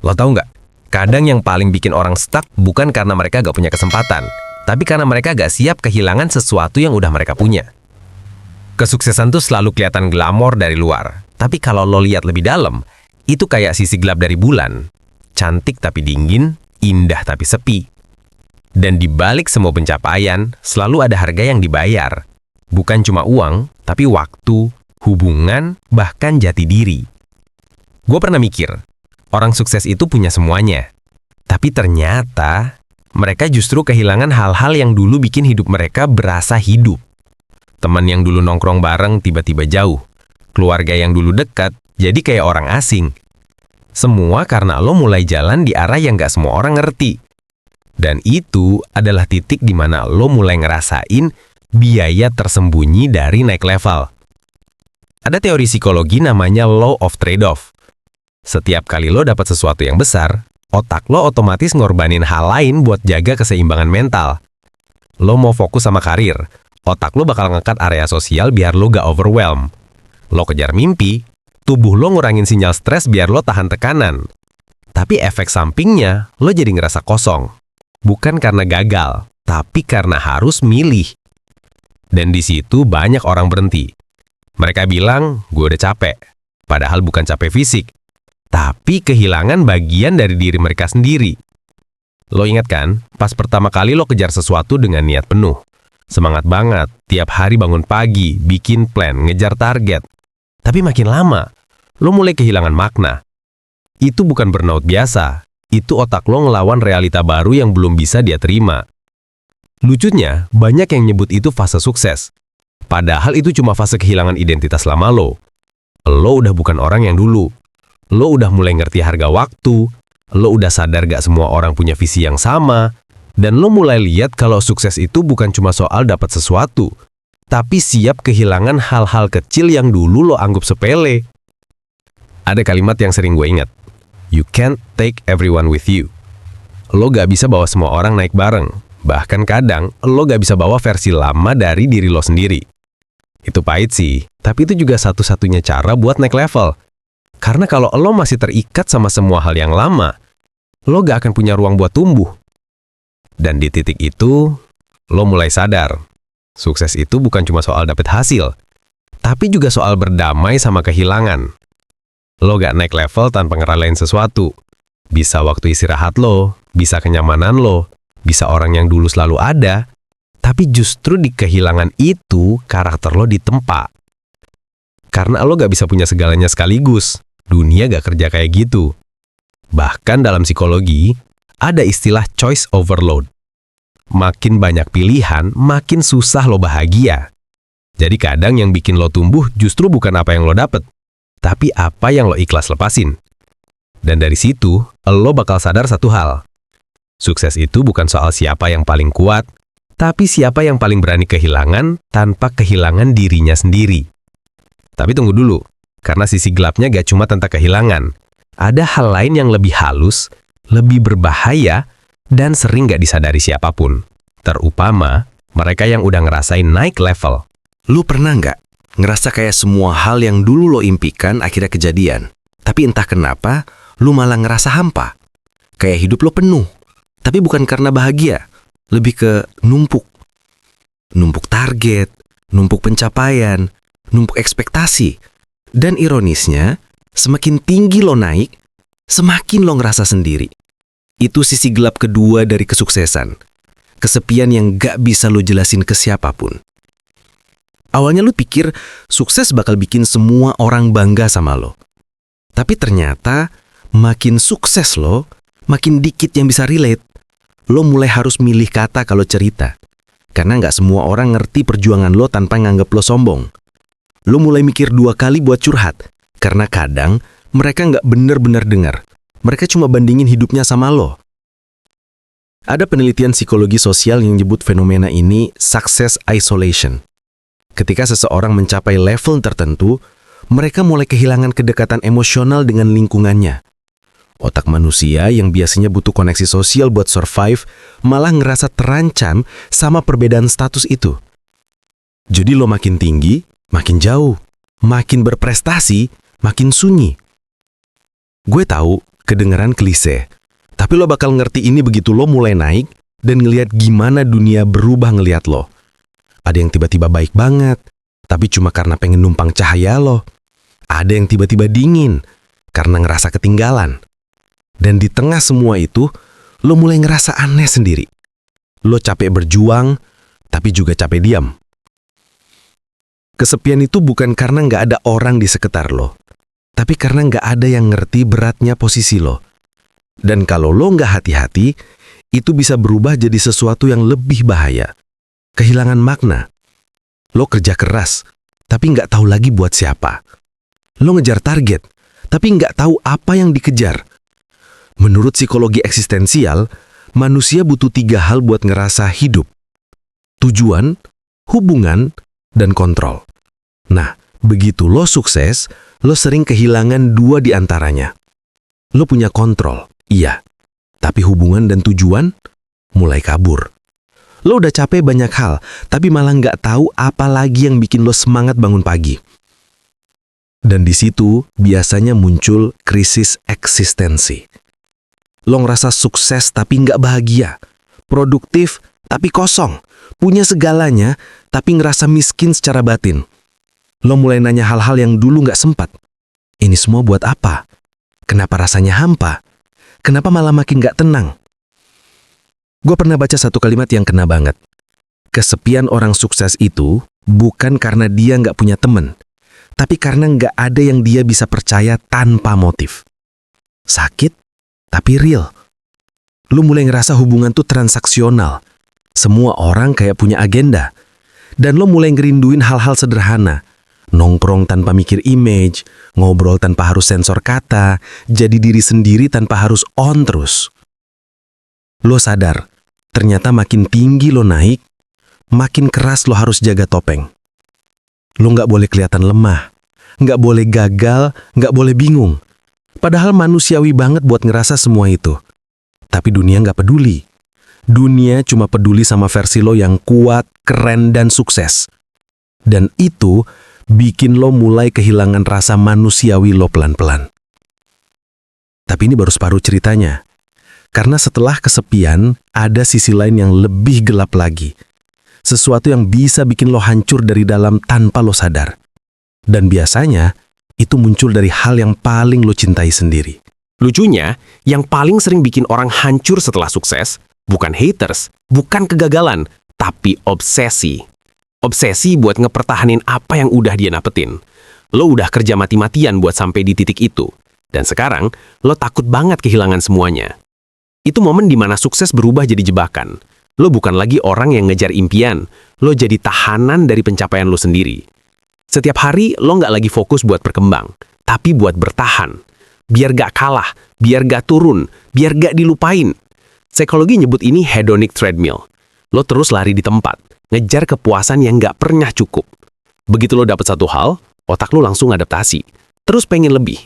Lo tahu nggak? Kadang yang paling bikin orang stuck bukan karena mereka gak punya kesempatan, tapi karena mereka gak siap kehilangan sesuatu yang udah mereka punya. Kesuksesan tuh selalu kelihatan glamor dari luar, tapi kalau lo lihat lebih dalam, itu kayak sisi gelap dari bulan. Cantik tapi dingin, indah tapi sepi. Dan di balik semua pencapaian, selalu ada harga yang dibayar. Bukan cuma uang, tapi waktu, hubungan, bahkan jati diri. Gue pernah mikir, orang sukses itu punya semuanya. Tapi ternyata, mereka justru kehilangan hal-hal yang dulu bikin hidup mereka berasa hidup. Teman yang dulu nongkrong bareng tiba-tiba jauh. Keluarga yang dulu dekat, jadi kayak orang asing. Semua karena lo mulai jalan di arah yang gak semua orang ngerti. Dan itu adalah titik di mana lo mulai ngerasain biaya tersembunyi dari naik level. Ada teori psikologi namanya law of trade-off. Setiap kali lo dapat sesuatu yang besar, otak lo otomatis ngorbanin hal lain buat jaga keseimbangan mental. Lo mau fokus sama karir, otak lo bakal ngekat area sosial biar lo gak overwhelm. Lo kejar mimpi, tubuh lo ngurangin sinyal stres biar lo tahan tekanan. Tapi efek sampingnya, lo jadi ngerasa kosong. Bukan karena gagal, tapi karena harus milih. Dan di situ banyak orang berhenti. Mereka bilang, gue udah capek. Padahal bukan capek fisik, tapi kehilangan bagian dari diri mereka sendiri. Lo ingat kan, pas pertama kali lo kejar sesuatu dengan niat penuh. Semangat banget, tiap hari bangun pagi, bikin plan, ngejar target. Tapi makin lama, lo mulai kehilangan makna. Itu bukan burnout biasa, itu otak lo ngelawan realita baru yang belum bisa dia terima. Lucunya, banyak yang nyebut itu fase sukses. Padahal itu cuma fase kehilangan identitas lama lo. Lo udah bukan orang yang dulu. Lo udah mulai ngerti harga waktu, lo udah sadar gak semua orang punya visi yang sama, dan lo mulai lihat kalau sukses itu bukan cuma soal dapat sesuatu, tapi siap kehilangan hal-hal kecil yang dulu lo anggap sepele. Ada kalimat yang sering gue ingat, you can't take everyone with you. Lo gak bisa bawa semua orang naik bareng, bahkan kadang lo gak bisa bawa versi lama dari diri lo sendiri. Itu pahit sih, tapi itu juga satu-satunya cara buat naik level. Karena kalau lo masih terikat sama semua hal yang lama, lo gak akan punya ruang buat tumbuh. Dan di titik itu, lo mulai sadar, sukses itu bukan cuma soal dapet hasil, tapi juga soal berdamai sama kehilangan. Lo gak naik level tanpa ngeralain sesuatu. Bisa waktu istirahat lo, bisa kenyamanan lo, bisa orang yang dulu selalu ada, tapi justru di kehilangan itu, karakter lo ditempa. Karena lo gak bisa punya segalanya sekaligus. Dunia gak kerja kayak gitu. Bahkan dalam psikologi, ada istilah choice overload. Makin banyak pilihan, makin susah lo bahagia. Jadi kadang yang bikin lo tumbuh justru bukan apa yang lo dapet, tapi apa yang lo ikhlas lepasin. Dan dari situ, lo bakal sadar satu hal. Sukses itu bukan soal siapa yang paling kuat, tapi siapa yang paling berani kehilangan tanpa kehilangan dirinya sendiri. Tapi tunggu dulu. Karena sisi gelapnya gak cuma tentang kehilangan. Ada hal lain yang lebih halus, lebih berbahaya, dan sering gak disadari siapapun. Terupama, mereka yang udah ngerasain naik level. Lu pernah nggak ngerasa kayak semua hal yang dulu lo impikan akhirnya kejadian? Tapi entah kenapa, lu malah ngerasa hampa. Kayak hidup lo penuh. Tapi bukan karena bahagia. Lebih ke numpuk. Numpuk target, numpuk pencapaian, numpuk ekspektasi. Dan ironisnya, semakin tinggi lo naik, semakin lo ngerasa sendiri. Itu sisi gelap kedua dari kesuksesan. Kesepian yang gak bisa lo jelasin ke siapapun. Awalnya lo pikir sukses bakal bikin semua orang bangga sama lo. Tapi ternyata, makin sukses lo, makin dikit yang bisa relate. Lo mulai harus milih kata kalau cerita. Karena gak semua orang ngerti perjuangan lo tanpa nganggap lo sombong. Lo mulai mikir 2 kali buat curhat, karena kadang mereka nggak bener-bener dengar. Mereka cuma bandingin hidupnya sama lo. Ada penelitian psikologi sosial yang nyebut fenomena ini success isolation. Ketika seseorang mencapai level tertentu, mereka mulai kehilangan kedekatan emosional dengan lingkungannya. Otak manusia yang biasanya butuh koneksi sosial buat survive, malah ngerasa terancam sama perbedaan status itu. Jadi lo makin tinggi, makin jauh, makin berprestasi, makin sunyi. Gue tahu, Kedengeran klise, tapi lo bakal ngerti ini begitu lo mulai naik dan ngelihat gimana dunia berubah ngelihat lo. Ada yang tiba-tiba baik banget, tapi cuma karena pengen numpang cahaya lo. Ada yang tiba-tiba dingin, karena ngerasa ketinggalan. Dan di tengah semua itu, lo mulai ngerasa aneh sendiri. Lo capek berjuang, tapi juga capek diam. Kesepian itu bukan karena nggak ada orang di sekitar lo, tapi karena nggak ada yang ngerti beratnya posisi lo. Dan kalau lo nggak hati-hati, itu bisa berubah jadi sesuatu yang lebih bahaya. Kehilangan makna. Lo kerja keras, tapi nggak tahu lagi buat siapa. Lo ngejar target, tapi nggak tahu apa yang dikejar. Menurut psikologi eksistensial, manusia butuh 3 hal buat ngerasa hidup. Tujuan, hubungan, dan kontrol. Nah, begitu lo sukses, lo sering kehilangan 2 di antaranya. Lo punya kontrol, iya. Tapi hubungan dan tujuan mulai kabur. Lo udah capek banyak hal, tapi malah nggak tahu apa lagi yang bikin lo semangat bangun pagi. Dan di situ biasanya muncul krisis eksistensi. Lo ngerasa sukses tapi nggak bahagia, produktif tapi kosong, punya segalanya tapi ngerasa miskin secara batin. Lo mulai nanya hal-hal yang dulu nggak sempat. Ini semua buat apa? Kenapa rasanya hampa? Kenapa malah makin nggak tenang? Gue pernah baca satu kalimat yang kena banget. Kesepian orang sukses itu bukan karena dia nggak punya temen, tapi karena nggak ada yang dia bisa percaya tanpa motif. Sakit, tapi real. Lu mulai ngerasa hubungan tuh transaksional. Semua orang kayak punya agenda. Dan lo mulai ngerinduin hal-hal sederhana. Nongkrong tanpa mikir image, ngobrol tanpa harus sensor kata, jadi diri sendiri tanpa harus on terus. Lo sadar, ternyata makin tinggi lo naik, makin keras lo harus jaga topeng. Lo nggak boleh kelihatan lemah, nggak boleh gagal, nggak boleh bingung. Padahal manusiawi banget buat ngerasa semua itu. Tapi dunia nggak peduli. Dunia cuma peduli sama versi lo yang kuat, keren, dan sukses. Dan itu bikin lo mulai kehilangan rasa manusiawi lo pelan-pelan. Tapi ini baru separuh ceritanya. Karena setelah kesepian, ada sisi lain yang lebih gelap lagi. Sesuatu yang bisa bikin lo hancur dari dalam tanpa lo sadar. Dan biasanya, itu muncul dari hal yang paling lo cintai sendiri. Lucunya, yang paling sering bikin orang hancur setelah sukses, bukan haters, bukan kegagalan, tapi obsesi. Obsesi buat ngepertahanin apa yang udah dia dapetin. Lo udah kerja mati-matian buat sampai di titik itu. Dan sekarang, lo takut banget kehilangan semuanya. Itu momen dimana sukses berubah jadi jebakan. Lo bukan lagi orang yang ngejar impian, lo jadi tahanan dari pencapaian lo sendiri. Setiap hari, lo nggak lagi fokus buat berkembang, tapi buat bertahan. Biar gak kalah, biar gak turun, biar gak dilupain. Psikologi nyebut ini hedonic treadmill. Lo terus lari di tempat, ngejar kepuasan yang gak pernah cukup. Begitu lo dapet satu hal, otak lo langsung adaptasi. Terus pengen lebih.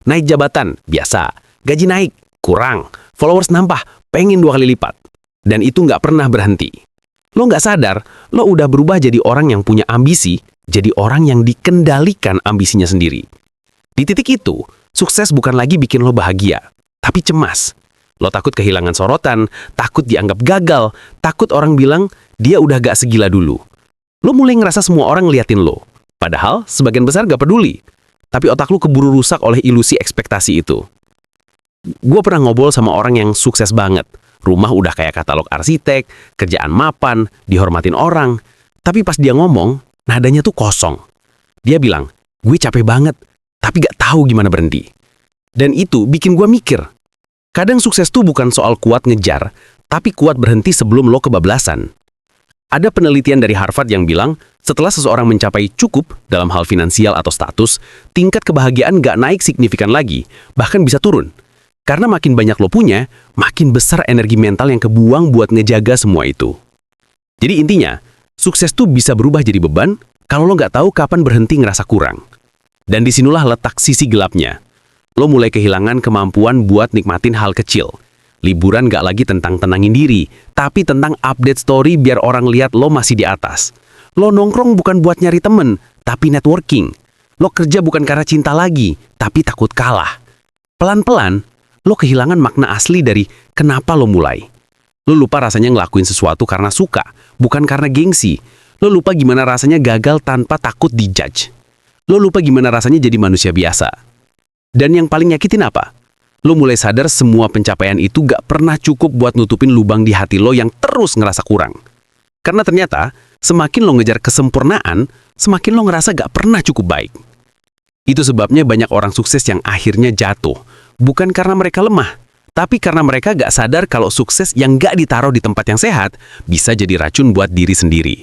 Naik jabatan, biasa. Gaji naik, kurang. Followers nambah, pengen 2 kali lipat. Dan itu gak pernah berhenti. Lo gak sadar, lo udah berubah jadi orang yang punya ambisi, jadi orang yang dikendalikan ambisinya sendiri. Di titik itu, sukses bukan lagi bikin lo bahagia, tapi cemas. Lo takut kehilangan sorotan, takut dianggap gagal, takut orang bilang dia udah gak segila dulu. Lo mulai ngerasa semua orang ngeliatin lo. Padahal sebagian besar gak peduli. Tapi otak lo keburu rusak oleh ilusi ekspektasi itu. Gue pernah ngobrol sama orang yang sukses banget. Rumah udah kayak katalog arsitek, kerjaan mapan, dihormatin orang. Tapi pas dia ngomong, nadanya tuh kosong. Dia bilang, gue capek banget, tapi gak tahu gimana berhenti. Dan itu bikin gue mikir. Kadang sukses tuh bukan soal kuat ngejar, tapi kuat berhenti sebelum lo kebablasan. Ada penelitian dari Harvard yang bilang, setelah seseorang mencapai cukup dalam hal finansial atau status, tingkat kebahagiaan gak naik signifikan lagi, bahkan bisa turun. Karena makin banyak lo punya, makin besar energi mental yang kebuang buat ngejaga semua itu. Jadi intinya, sukses tuh bisa berubah jadi beban kalau lo gak tahu kapan berhenti ngerasa kurang. Dan disinilah letak sisi gelapnya. Lo mulai kehilangan kemampuan buat nikmatin hal kecil. Liburan gak lagi tentang tenangin diri, tapi tentang update story biar orang lihat lo masih di atas. Lo nongkrong bukan buat nyari temen, tapi networking. Lo kerja bukan karena cinta lagi, tapi takut kalah. Pelan-pelan, lo kehilangan makna asli dari kenapa lo mulai. Lo lupa rasanya ngelakuin sesuatu karena suka, bukan karena gengsi. Lo lupa gimana rasanya gagal tanpa takut dijudge. Lo lupa gimana rasanya jadi manusia biasa. Dan yang paling nyakitin apa? Lo mulai sadar semua pencapaian itu gak pernah cukup buat nutupin lubang di hati lo yang terus ngerasa kurang. Karena ternyata, semakin lo ngejar kesempurnaan, semakin lo ngerasa gak pernah cukup baik. Itu sebabnya banyak orang sukses yang akhirnya jatuh. Bukan karena mereka lemah, tapi karena mereka gak sadar kalau sukses yang gak ditaruh di tempat yang sehat bisa jadi racun buat diri sendiri.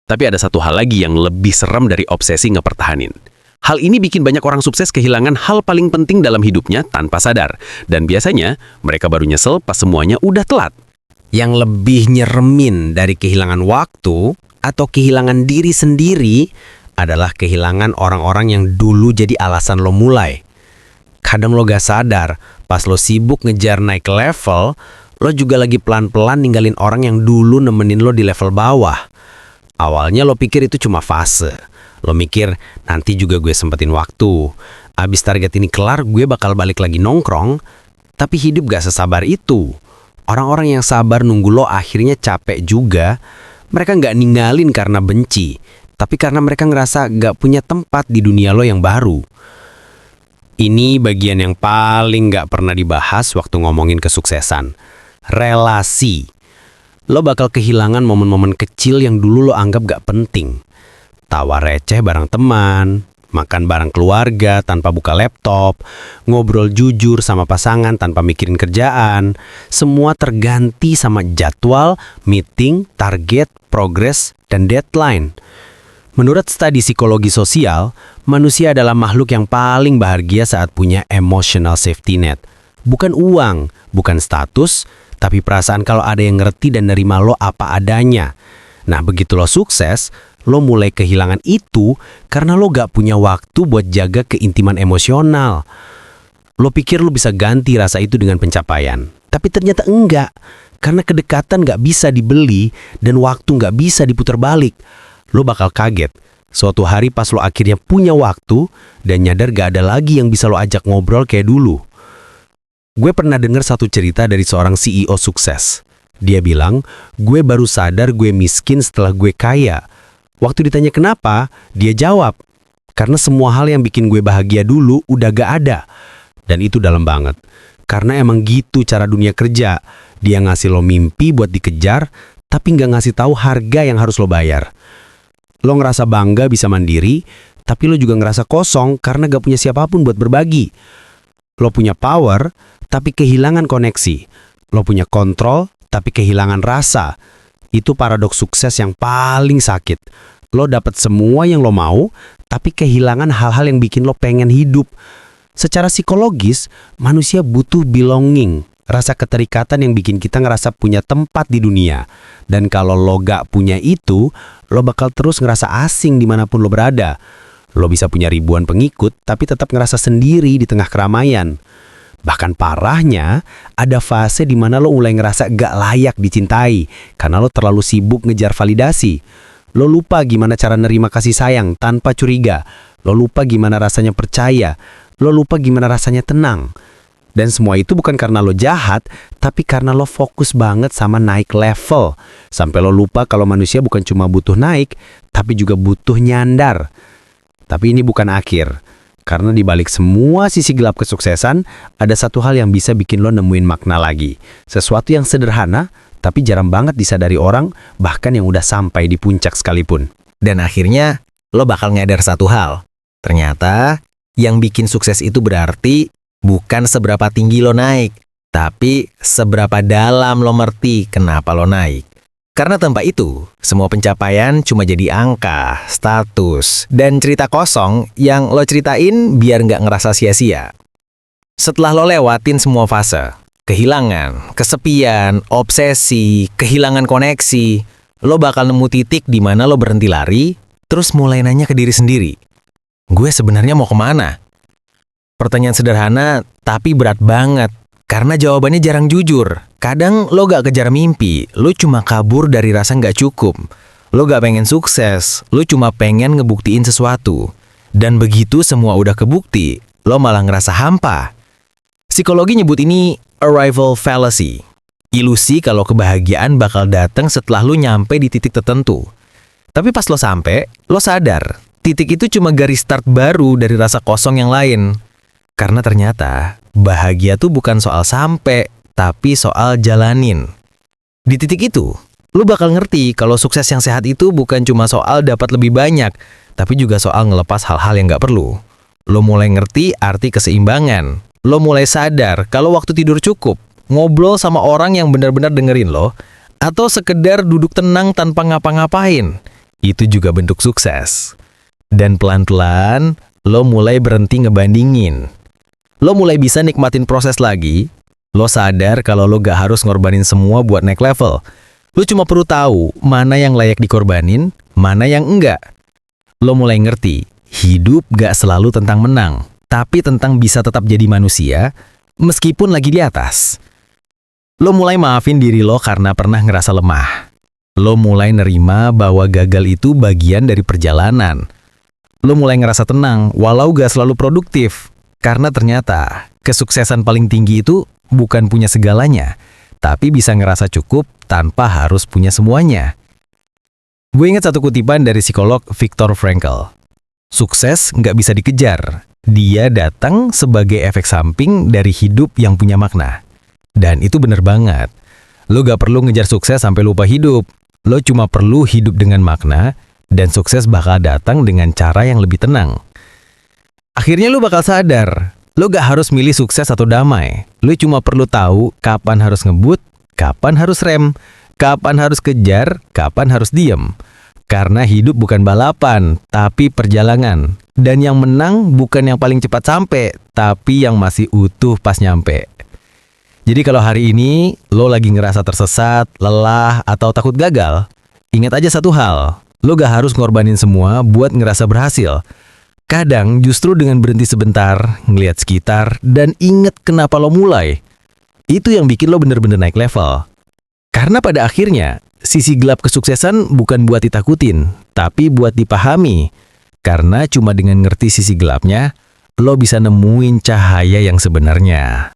Tapi ada satu hal lagi yang lebih serem dari obsesi ngepertahanin. Hal ini bikin banyak orang sukses kehilangan hal paling penting dalam hidupnya tanpa sadar. Dan biasanya mereka baru nyesel pas semuanya udah telat. Yang lebih nyeremin dari kehilangan waktu atau kehilangan diri sendiri adalah kehilangan orang-orang yang dulu jadi alasan lo mulai. Kadang lo gak sadar, pas lo sibuk ngejar naik level, lo juga lagi pelan-pelan ninggalin orang yang dulu nemenin lo di level bawah. Awalnya lo pikir itu cuma fase. Lo mikir, nanti juga gue sempetin waktu. Abis target ini kelar, gue bakal balik lagi nongkrong. Tapi hidup gak sesabar itu. Orang-orang yang sabar nunggu lo akhirnya capek juga. Mereka gak ninggalin karena benci, tapi karena mereka ngerasa gak punya tempat di dunia lo yang baru. Ini bagian yang paling gak pernah dibahas waktu ngomongin kesuksesan. Relasi. Lo bakal kehilangan momen-momen kecil yang dulu lo anggap gak penting. Tawa receh bareng teman, makan bareng keluarga tanpa buka laptop, ngobrol jujur sama pasangan tanpa mikirin kerjaan. Semua terganti sama jadwal, meeting, target, progres, dan deadline. Menurut studi psikologi sosial, manusia adalah makhluk yang paling bahagia saat punya emotional safety net. Bukan uang, bukan status, tapi perasaan kalau ada yang ngerti dan nerima lo apa adanya. Nah, begitu lo sukses, lo mulai kehilangan itu karena lo gak punya waktu buat jaga keintiman emosional. Lo pikir lo bisa ganti rasa itu dengan pencapaian, tapi ternyata enggak. Karena kedekatan gak bisa dibeli dan waktu gak bisa diputar balik. Lo bakal kaget suatu hari pas lo akhirnya punya waktu dan nyadar gak ada lagi yang bisa lo ajak ngobrol kayak dulu. Gue pernah dengar satu cerita dari seorang CEO sukses. Dia bilang, gue baru sadar gue miskin setelah gue kaya. Waktu ditanya kenapa, dia jawab, karena semua hal yang bikin gue bahagia dulu udah gak ada. Dan itu dalam banget. Karena emang gitu cara dunia kerja. Dia ngasih lo mimpi buat dikejar, tapi gak ngasih tahu harga yang harus lo bayar. Lo ngerasa bangga bisa mandiri, tapi lo juga ngerasa kosong karena gak punya siapapun buat berbagi. Lo punya power, tapi kehilangan koneksi. Lo punya kontrol, tapi kehilangan rasa. Itu paradoks sukses yang paling sakit. Lo dapat semua yang lo mau, tapi kehilangan hal-hal yang bikin lo pengen hidup. Secara psikologis, manusia butuh belonging. Rasa keterikatan yang bikin kita ngerasa punya tempat di dunia. Dan kalau lo gak punya itu, lo bakal terus ngerasa asing dimanapun lo berada. Lo bisa punya ribuan pengikut, tapi tetap ngerasa sendiri di tengah keramaian. Bahkan parahnya, ada fase di mana lo mulai ngerasa gak layak dicintai, karena lo terlalu sibuk ngejar validasi. Lo lupa gimana cara nerima kasih sayang tanpa curiga. Lo lupa gimana rasanya percaya. Lo lupa gimana rasanya tenang. Dan semua itu bukan karena lo jahat, tapi karena lo fokus banget sama naik level. Sampai lo lupa kalau manusia bukan cuma butuh naik, tapi juga butuh nyandar. Tapi ini bukan akhir. Karena di balik semua sisi gelap kesuksesan, ada satu hal yang bisa bikin lo nemuin makna lagi. Sesuatu yang sederhana, tapi jarang banget disadari orang, bahkan yang udah sampai di puncak sekalipun. Dan akhirnya, lo bakal nyadar satu hal. Ternyata, yang bikin sukses itu berarti bukan seberapa tinggi lo naik, tapi seberapa dalam lo ngerti kenapa lo naik. Karena tanpa itu, semua pencapaian cuma jadi angka, status, dan cerita kosong yang lo ceritain biar nggak ngerasa sia-sia. Setelah lo lewatin semua fase, kehilangan, kesepian, obsesi, kehilangan koneksi, lo bakal nemu titik di mana lo berhenti lari, terus mulai nanya ke diri sendiri, gue sebenarnya mau kemana? Pertanyaan sederhana, tapi berat banget. Karena jawabannya jarang jujur. Kadang lo gak kejar mimpi, lo cuma kabur dari rasa gak cukup. Lo gak pengen sukses, lo cuma pengen ngebuktiin sesuatu. Dan begitu semua udah kebukti, lo malah ngerasa hampa. Psikologi nyebut ini arrival fallacy. Ilusi kalau kebahagiaan bakal datang setelah lu nyampe di titik tertentu. Tapi pas lo sampai, lo sadar, titik itu cuma garis start baru dari rasa kosong yang lain. Karena ternyata, bahagia tuh bukan soal sampai, tapi soal jalanin. Di titik itu, lo bakal ngerti kalau sukses yang sehat itu bukan cuma soal dapat lebih banyak, tapi juga soal ngelepas hal-hal yang nggak perlu. Lo mulai ngerti arti keseimbangan. Lo mulai sadar kalau waktu tidur cukup, ngobrol sama orang yang benar-benar dengerin lo, atau sekedar duduk tenang tanpa ngapa-ngapain. Itu juga bentuk sukses. Dan pelan-pelan, lo mulai berhenti ngebandingin. Lo mulai bisa nikmatin proses lagi. Lo sadar kalau lo gak harus ngorbanin semua buat naik level. Lo cuma perlu tahu mana yang layak dikorbanin, mana yang enggak. Lo mulai ngerti, hidup gak selalu tentang menang, tapi tentang bisa tetap jadi manusia, meskipun lagi di atas. Lo mulai maafin diri lo karena pernah ngerasa lemah. Lo mulai nerima bahwa gagal itu bagian dari perjalanan. Lo mulai ngerasa tenang walau gak selalu produktif. Karena ternyata kesuksesan paling tinggi itu bukan punya segalanya, tapi bisa ngerasa cukup tanpa harus punya semuanya. Gue ingat satu kutipan dari psikolog Viktor Frankl. Sukses nggak bisa dikejar. Dia datang sebagai efek samping dari hidup yang punya makna. Dan itu bener banget. Lo gak perlu ngejar sukses sampai lupa hidup. Lo cuma perlu hidup dengan makna, dan sukses bakal datang dengan cara yang lebih tenang. Akhirnya lo bakal sadar, lo gak harus milih sukses atau damai. Lo cuma perlu tahu kapan harus ngebut, kapan harus rem, kapan harus kejar, kapan harus diem. Karena hidup bukan balapan, tapi perjalanan. Dan yang menang bukan yang paling cepat sampai, tapi yang masih utuh pas nyampe. Jadi kalau hari ini lo lagi ngerasa tersesat, lelah, atau takut gagal, ingat aja satu hal, lo gak harus ngorbanin semua buat ngerasa berhasil. Kadang justru dengan berhenti sebentar, ngeliat sekitar, dan inget kenapa lo mulai, itu yang bikin lo bener-bener naik level. Karena pada akhirnya, sisi gelap kesuksesan bukan buat ditakutin, tapi buat dipahami. Karena cuma dengan ngerti sisi gelapnya, lo bisa nemuin cahaya yang sebenarnya.